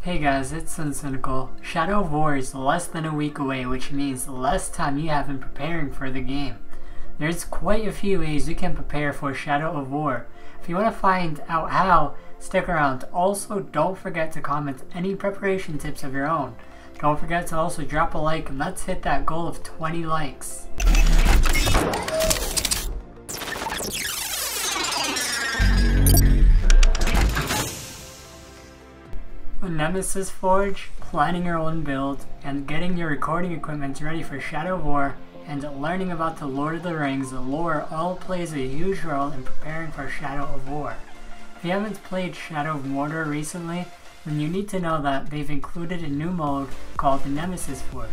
Hey guys, it's Uncynical. Shadow of War is less than a week away, which means less time you have in preparing for the game. There's quite a few ways you can prepare for Shadow of War. If you want to find out how, stick around. Also, don't forget to comment any preparation tips of your own. Don't forget to also drop a like, and let's hit that goal of 20 likes. Nemesis Voyage, planning your own build, and getting your recording equipment ready for Shadow of War, and learning about the Lord of the Rings, the lore all plays a huge role in preparing for Shadow of War. If you haven't played Shadow of Mordor recently, then you need to know that they've included a new mode called the Nemesis Voyage.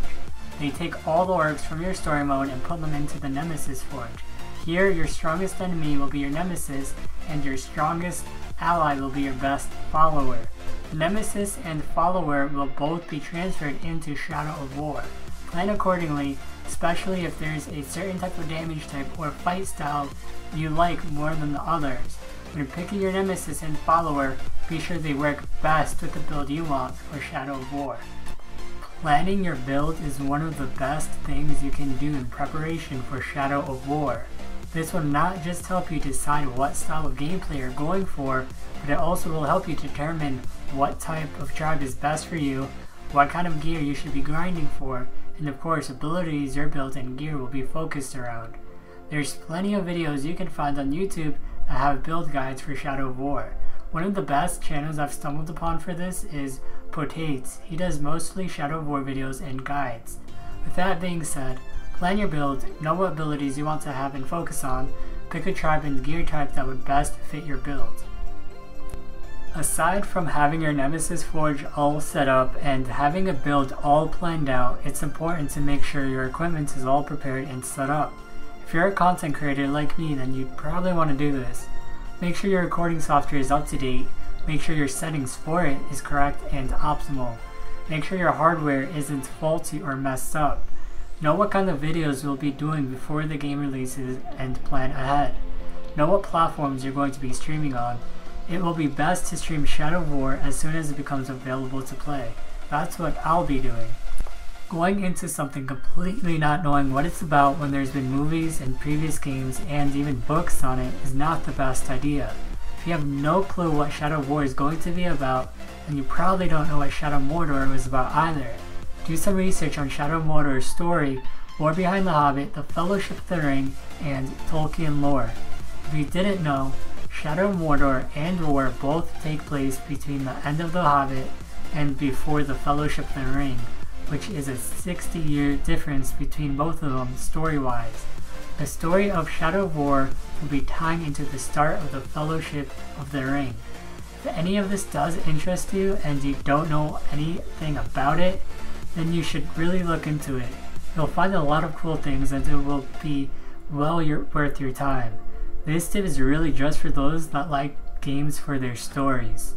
They take all the orcs from your story mode and put them into the Nemesis Voyage. Here, your strongest enemy will be your nemesis, and your strongest ally will be your best follower. Nemesis and follower will both be transferred into Shadow of War. Plan accordingly, especially if there's a certain type of damage type or fight style you like more than the others. When picking your nemesis and follower, be sure they work best with the build you want for Shadow of War. Planning your build is one of the best things you can do in preparation for Shadow of War. This will not just help you decide what style of gameplay you're going for, but it also will help you determine what type of tribe is best for you, what kind of gear you should be grinding for, and of course abilities your build and gear will be focused around. There's plenty of videos you can find on YouTube that have build guides for Shadow of War. One of the best channels I've stumbled upon for this is Potates. He does mostly Shadow of War videos and guides. With that being said, plan your build, know what abilities you want to have and focus on, pick a tribe and gear type that would best fit your build. Aside from having your Nemesis Forge all set up and having a build all planned out, it's important to make sure your equipment is all prepared and set up. If you're a content creator like me, then you'd probably want to do this. Make sure your recording software is up to date, make sure your settings for it is correct and optimal. Make sure your hardware isn't faulty or messed up. Know what kind of videos you'll be doing before the game releases and plan ahead. Know what platforms you're going to be streaming on. It will be best to stream Shadow of War as soon as it becomes available to play. That's what I'll be doing. Going into something completely not knowing what it's about when there's been movies and previous games and even books on it is not the best idea. If you have no clue what Shadow of War is going to be about, then you probably don't know what Shadow of Mordor was about either. Do some research on Shadow of Mordor's story, War Behind the Hobbit, the Fellowship of the Ring, and Tolkien lore. If you didn't know, Shadow of Mordor and War both take place between the end of The Hobbit and before the Fellowship of the Ring, which is a 60-year difference between both of them story-wise. The story of Shadow of War will be tying into the start of the Fellowship of the Ring. If any of this does interest you and you don't know anything about it, then you should really look into it. You'll find a lot of cool things and it will be well worth your time. This tip is really just for those that like games for their stories.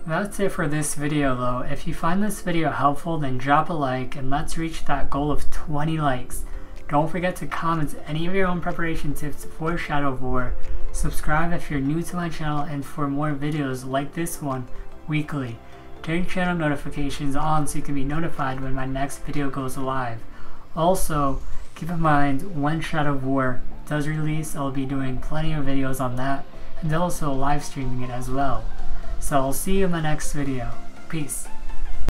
That's it for this video though. If you find this video helpful, then drop a like and let's reach that goal of 20 likes. Don't forget to comment any of your own preparation tips for Shadow of War. Subscribe if you're new to my channel and for more videos like this one weekly. Turn channel notifications on so you can be notified when my next video goes live. Also, keep in mind when Shadow of War does release, I'll be doing plenty of videos on that and also live streaming it as well. So I'll see you in my next video. Peace.